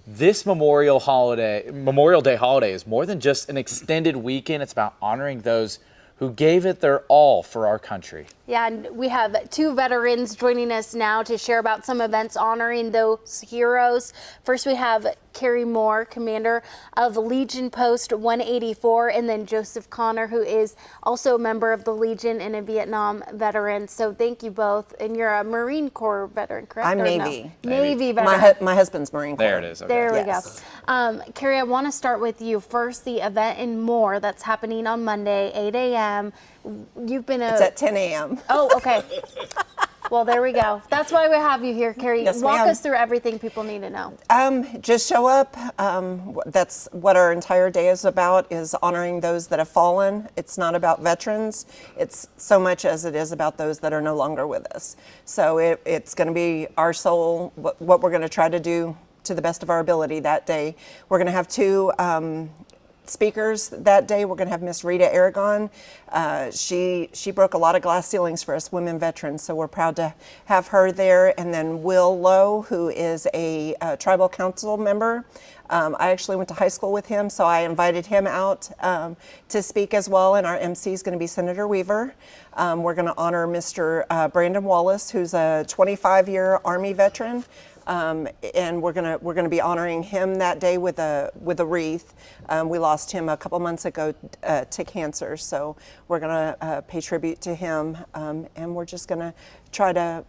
this Memorial Day holiday is more than just an extended weekend. It's about honoring those who gave it their all for our country. Yeah, and we have two veterans joining us now to share about some events honoring those heroes. First, we have Carrie Moore, commander of Legion Post 184, and then Joseph Connor, who is also a member of the Legion and a Vietnam veteran. So thank you both. And you're a Marine Corps veteran, correct? I'm Navy. No? Navy veteran. My husband's Marine Corps. There it is. Okay. There we Yes. go. Carrie, I want to start with you. First, the event in Moore that's happening on Monday, 8 a.m. You've been It's at 10 a.m. Oh, okay. Well, there we go. That's why we have you here, Carrie. Yes, Walk ma'am. us through everything people need to know. Just show up. That's what our entire day is about, is honoring those that have fallen. It's not about veterans. It's so much as it is about those that are no longer with us. So it's going to be our soul, what we're going to try to do to the best of our ability that day. We're going to have two speakers that day. We're going to have Miss Rita Aragon. She broke a lot of glass ceilings for us women veterans, so we're proud to have her there. And then Will Lowe, who is a tribal council member. I actually went to high school with him, so I invited him out to speak as well. And our MC is going to be Senator Weaver. We're going to honor Mr. Brandon Wallace, who's a 25-year Army veteran. And we're gonna be honoring him that day with a wreath. We lost him a couple months ago to cancer, so we're gonna pay tribute to him, and we're just gonna try to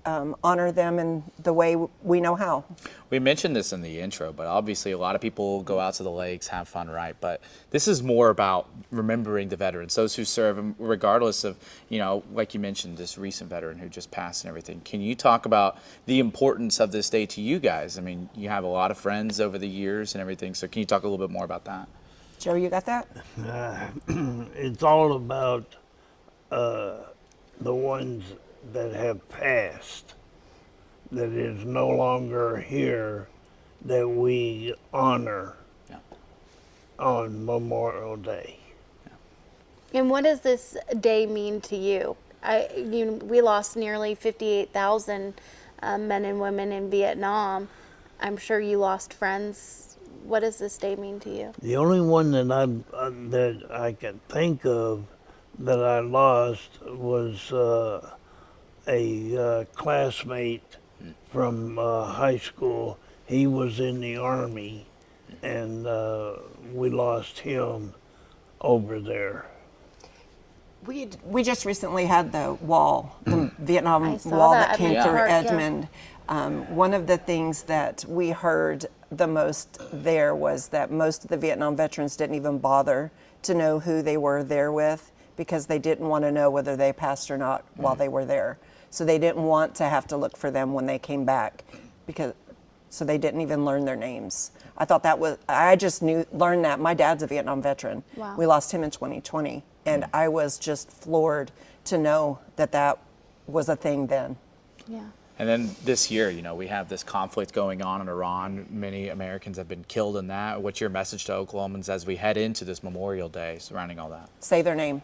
honor them in the way we know how. We mentioned this in the intro, but obviously a lot of people go out to the lakes, have fun, right? But this is more about remembering the veterans, those who serve, and regardless of, like you mentioned, this recent veteran who just passed and everything. Can you talk about the importance of this day to you guys? I mean, you have a lot of friends over the years and everything, so can you talk a little bit more about that? Joe, you got that? It's all about the ones that have passed, that is no longer here, that we honor on Memorial Day. And what does this day mean to you? We lost nearly 58,000 men and women in Vietnam. I'm sure you lost friends. What does this day mean to you? The only one that I can think of that I lost was a classmate from high school. He was in the Army, and we lost him over there. We just recently had the wall, the Vietnam saw wall that. that came Yeah. through Yeah. Edmond. One of the things that we heard the most there was that most of the Vietnam veterans didn't even bother to know who they were there with, because they didn't want to know whether they passed or not while they were there. So they didn't want to have to look for them when they came back, so they didn't even learn their names. I just learned that. My dad's a Vietnam veteran. Wow. We lost him in 2020, and I was just floored to know that was a thing then. Yeah. And then this year, we have this conflict going on in Iran. Many Americans have been killed in that. What's your message to Oklahomans as we head into this Memorial Day surrounding all that? Say their name.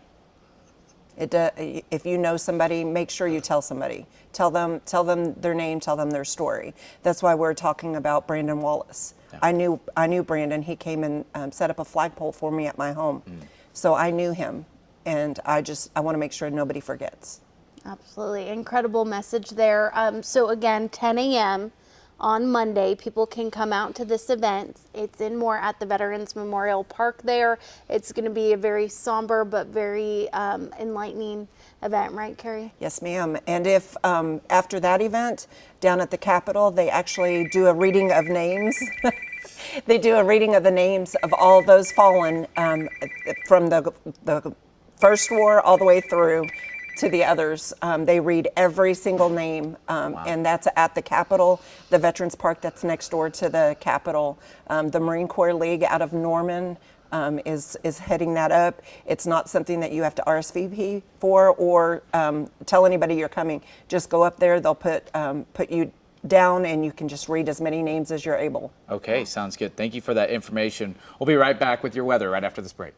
If you know somebody, make sure you tell somebody. Tell them their name, tell them their story. That's why we're talking about Brandon Wallace. Yeah. I knew Brandon. He came and set up a flagpole for me at my home. So I knew him, and I want to make sure nobody forgets. Absolutely. Incredible message there. So again, 10 a.m. on Monday, people can come out to this event. It's in Moore at the Veterans Memorial Park there. It's going to be a very somber but very enlightening event, right, Carrie? Yes, ma'am. And if after that event, down at the Capitol, they actually do a reading of names. They do a reading of the names of all those fallen from the first war all the way through to the others. They read every single name, Wow. and that's at the Capitol, the Veterans Park that's next door to the Capitol. The Marine Corps League out of Norman is heading that up. It's not something that you have to RSVP for or tell anybody you're coming. Just go up there. They'll put you down, and you can just read as many names as you're able. Okay, sounds good. Thank you for that information. We'll be right back with your weather right after this break.